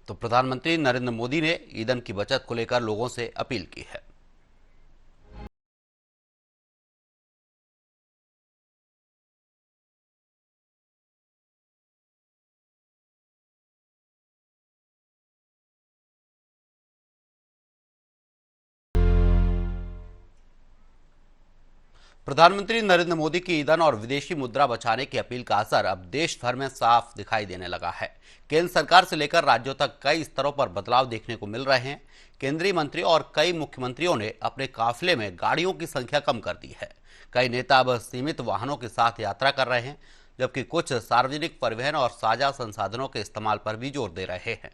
तो प्रधानमंत्री नरेंद्र मोदी ने ईंधन की बचत को लेकर लोगों से अपील की है। प्रधानमंत्री नरेंद्र मोदी की ईंधन और विदेशी मुद्रा बचाने की अपील का असर अब देश भर में साफ दिखाई देने लगा है। केंद्र सरकार से लेकर राज्यों तक कई स्तरों पर बदलाव देखने को मिल रहे हैं। केंद्रीय मंत्री और कई मुख्यमंत्रियों ने अपने काफिले में गाड़ियों की संख्या कम कर दी है। कई नेता अब सीमित वाहनों के साथ यात्रा कर रहे हैं, जबकि कुछ सार्वजनिक परिवहन और साझा संसाधनों के इस्तेमाल पर भी जोर दे रहे हैं।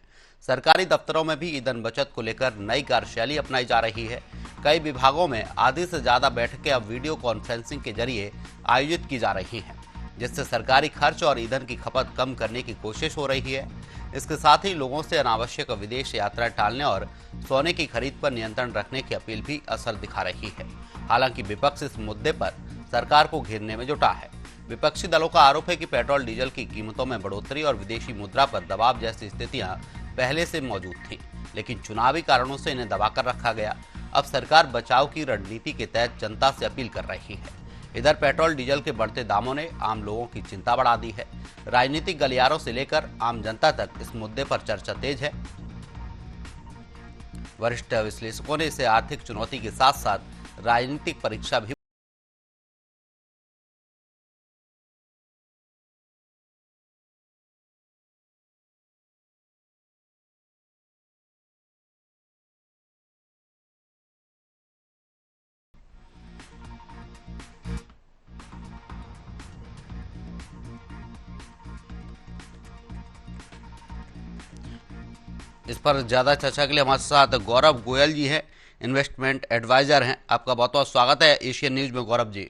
सरकारी दफ्तरों में भी ईंधन बचत को लेकर नई कार्यशैली अपनाई जा रही है। कई विभागों में आधी से ज्यादा बैठकें अब वीडियो कॉन्फ्रेंसिंग के जरिए आयोजित की जा रही हैं, जिससे सरकारी खर्च और ईंधन की खपत कम करने की कोशिश हो रही है। इसके साथ ही लोगों से अनावश्यक विदेश यात्रा टालने और सोने की खरीद पर नियंत्रण रखने की अपील भी असर दिखा रही है। हालांकि विपक्ष इस मुद्दे पर सरकार को घेरने में जुटा है। विपक्षी दलों का आरोप है कि पेट्रोल डीजल की कीमतों में बढ़ोतरी और विदेशी मुद्रा पर दबाव जैसी स्थितियां पहले से मौजूद थीं, लेकिन चुनावी कारणों से इन्हें दबाकर रखा गया। अब सरकार बचाव की रणनीति के तहत जनता से अपील कर रही है। इधर पेट्रोल डीजल के बढ़ते दामों ने आम लोगों की चिंता बढ़ा दी है। राजनीतिक गलियारों से लेकर आम जनता तक इस मुद्दे पर चर्चा तेज है। वरिष्ठ विश्लेषकों ने इसे आर्थिक चुनौती के साथ साथ राजनीतिक परीक्षा भी इस पर ज्यादा चर्चा के लिए हमारे साथ गौरव गोयल जी हैं, इन्वेस्टमेंट एडवाइजर हैं। आपका बहुत बहुत स्वागत है एशियन न्यूज में गौरव जी।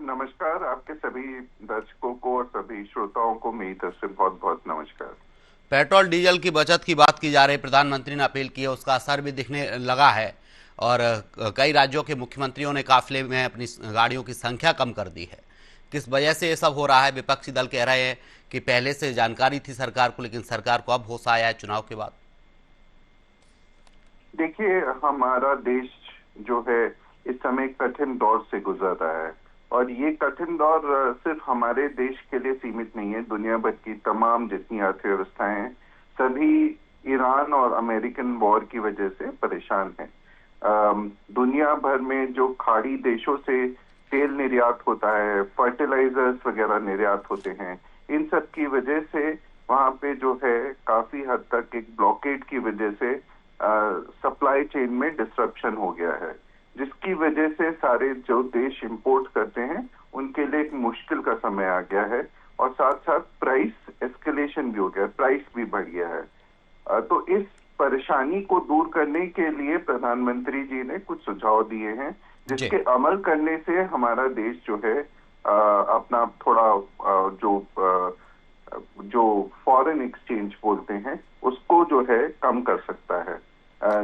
नमस्कार, आपके सभी दर्शकों को और सभी श्रोताओं को मेरी तरफ से बहुत बहुत नमस्कार। पेट्रोल डीजल की बचत की बात की जा रही, प्रधानमंत्री ने अपील की है, उसका असर भी दिखने लगा है और कई राज्यों के मुख्यमंत्रियों ने काफिले में अपनी गाड़ियों की संख्या कम कर दी है। किस वजह से ये सब हो रहा है? विपक्षी दल कह रहे हैं कि पहले से जानकारी थी सरकार को, लेकिन सरकार को अब होश आया है चुनाव के बाद। देखिए, हमारा देश जो है इस समय कठिन दौर से गुजर रहा है और ये कठिन दौर सिर्फ हमारे देश के लिए सीमित नहीं है। दुनिया भर की तमाम जितनी अर्थव्यवस्थाएं हैं सभी ईरान और अमेरिकन वॉर की वजह से परेशान हैं। दुनिया भर में जो खाड़ी देशों से तेल निर्यात होता है, फर्टिलाइजर्स वगैरह निर्यात होते हैं, इन सब की वजह से वहां पे जो है काफी हद तक एक ब्लॉकेड की वजह से सप्लाई चेन में डिसरप्शन हो गया है, जिसकी वजह से सारे जो देश इंपोर्ट करते हैं उनके लिए एक मुश्किल का समय आ गया है और साथ साथ प्राइस एस्केलेशन भी हो गया, प्राइस भी बढ़ गया है। तो इस परेशानी को दूर करने के लिए प्रधानमंत्री जी ने कुछ सुझाव दिए हैं, जिसके अमल करने से हमारा देश जो है अपना थोड़ा जो फॉरेन एक्सचेंज बोलते हैं उसको जो है कम कर सकता है।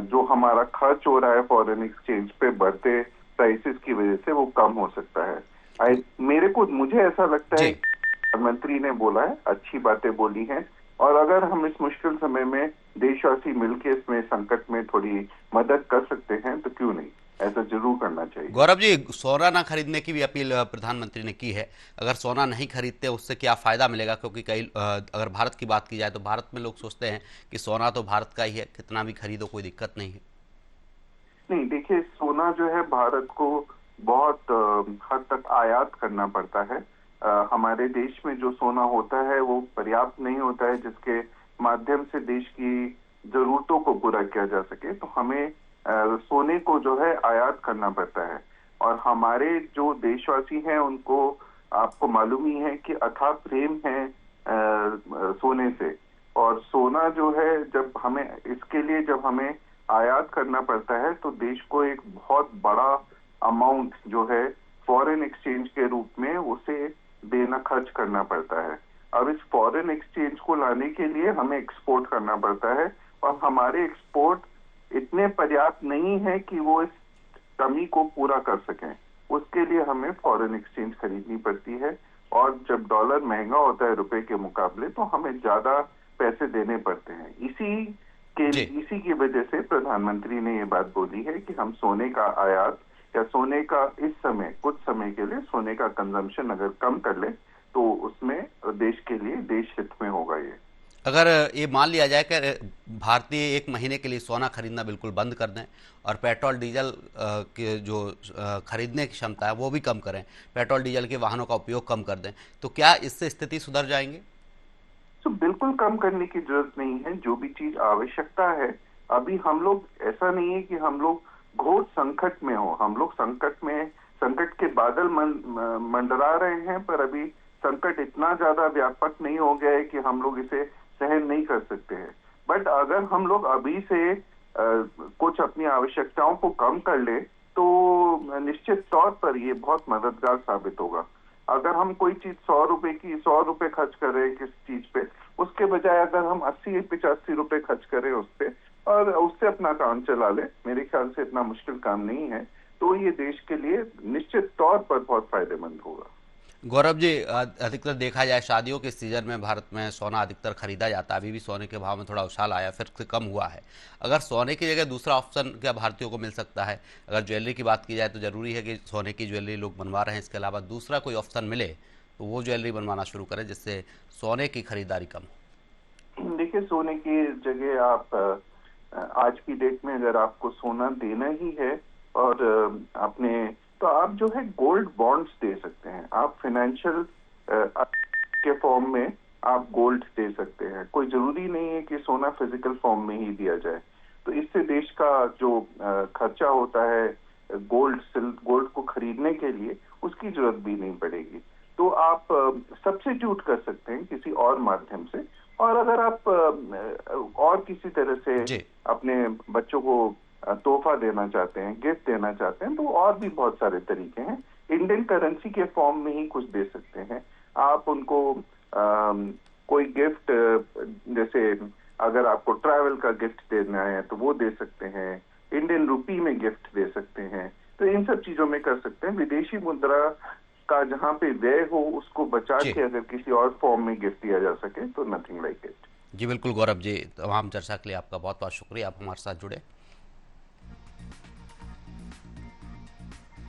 जो हमारा खर्च हो रहा है फॉरेन एक्सचेंज पे बढ़ते प्राइसेस की वजह से वो कम हो सकता है। मुझे ऐसा लगता है प्रधानमंत्री ने बोला है, अच्छी बातें बोली हैं और अगर हम इस मुश्किल समय में देशवासी मिलकर इसमें संकट में थोड़ी मदद कर सकते हैं तो क्यों नहीं, ऐसा जरूर करना चाहिए। गौरव जी, सोना ना खरीदने की भी अपील प्रधानमंत्री ने की है। अगर सोना नहीं खरीदते उससे क्या फायदा मिलेगा? क्योंकि कई अगर भारत की बात की जाए तो भारत में लोग सोचते हैं कि सोना तो भारत का ही है, कितना भी खरीदो कोई दिक्कत नहीं है। नहीं, देखिए, सोना जो है भारत को बहुत हद तक आयात करना पड़ता है। हमारे देश में जो सोना होता है वो पर्याप्त नहीं होता है जिसके माध्यम से देश की जरूरतों को पूरा किया जा सके, तो हमें सोने को जो है आयात करना पड़ता है। और हमारे जो देशवासी हैं उनको आपको मालूम ही है कि अथाह प्रेम है सोने से। और सोना जो है जब हमें आयात करना पड़ता है तो देश को एक बहुत बड़ा अमाउंट जो है फॉरेन एक्सचेंज के रूप में उसे देना, खर्च करना पड़ता है। अब इस फॉरेन एक्सचेंज को लाने के लिए हमें एक्सपोर्ट करना पड़ता है और हमारे एक्सपोर्ट इतने पर्याप्त नहीं है कि वो इस कमी को पूरा कर सकें। उसके लिए हमें फॉरेन एक्सचेंज खरीदनी पड़ती है और जब डॉलर महंगा होता है रुपए के मुकाबले तो हमें ज्यादा पैसे देने पड़ते हैं। जी। इसी की वजह से प्रधानमंत्री ने ये बात बोली है कि हम सोने का आयात या सोने का इस समय कुछ समय के लिए सोने का कंजम्पशन अगर कम कर ले तो उसमें देश के लिए देश हित में होगा ये। अगर ये मान लिया जाए कि भारतीय एक महीने के लिए सोना खरीदना बिल्कुल बंद कर दें और पेट्रोल डीजल के जो खरीदने की क्षमता है वो भी कम करें, पेट्रोल डीजल के वाहनों का उपयोग कम कर दें, तो क्या इससे स्थिति सुधर जाएंगे? तो बिल्कुल कम करने की जरूरत नहीं है। जो भी चीज आवश्यकता है, अभी हम लोग, ऐसा नहीं है कि हम लोग घोर संकट में हो, हम लोग संकट के बादल मंडरा रहे हैं, पर अभी संकट इतना ज्यादा व्यापक नहीं हो गया है कि हम लोग इसे सहन नहीं कर सकते हैं। बट अगर हम लोग अभी से कुछ अपनी आवश्यकताओं को कम कर ले तो निश्चित तौर पर ये बहुत मददगार साबित होगा। अगर हम कोई चीज 100 रुपए खर्च कर रहे हैं किस चीज पे, उसके बजाय अगर हम 80-85 रुपए खर्च करें उस पे और उससे अपना काम चला ले, मेरे ख्याल से इतना मुश्किल काम नहीं है, तो ये देश के लिए निश्चित तौर पर बहुत फायदेमंद होगा। गौरव जी, अधिकतर देखा जाए शादियों के सीजन में भारत में सोना अधिकतर खरीदा जाता है। अभी भी सोने के भाव में थोड़ा उछाल आया, फिर से कम हुआ है। अगर सोने की जगह दूसरा ऑप्शन क्या भारतीयों को मिल सकता है? अगर ज्वेलरी की बात की जाए तो जरूरी है कि सोने की ज्वेलरी लोग बनवा रहे हैं, इसके अलावा दूसरा कोई ऑप्शन मिले तो वो ज्वेलरी बनवाना शुरू करें जिससे सोने की खरीदारी कम हो। देखिए, सोने की जगह आप आज की डेट में अगर आपको सोना देना ही है और अपने, तो आप जो है गोल्ड बॉन्ड्स दे सकते हैं। आप फाइनेंशियल के फॉर्म में आप गोल्ड दे सकते हैं। कोई जरूरी नहीं है कि सोना फिजिकल फॉर्म में ही दिया जाए। तो इससे देश का जो खर्चा होता है गोल्ड को खरीदने के लिए, उसकी जरूरत भी नहीं पड़ेगी। तो आप सब्स्टिट्यूट कर सकते हैं किसी और माध्यम से। और अगर आप और किसी तरह से जी। अपने बच्चों को तोहफा देना चाहते हैं, गिफ्ट देना चाहते हैं, तो और भी बहुत सारे तरीके हैं। इंडियन करेंसी के फॉर्म में ही कुछ दे सकते हैं आप उनको। कोई गिफ्ट, जैसे अगर आपको ट्रैवल का गिफ्ट देना है तो वो दे सकते हैं, इंडियन रुपी में गिफ्ट दे सकते हैं। तो इन सब चीजों में कर सकते हैं। विदेशी मुद्रा का जहां पे व्यय हो उसको बचा जी। के अगर किसी और फॉर्म में गिफ्ट दिया जा सके तो नथिंग लाइक इट। जी बिल्कुल गौरव जी, तमाम चर्चा के लिए आपका बहुत बहुत शुक्रिया, आप हमारे साथ जुड़े।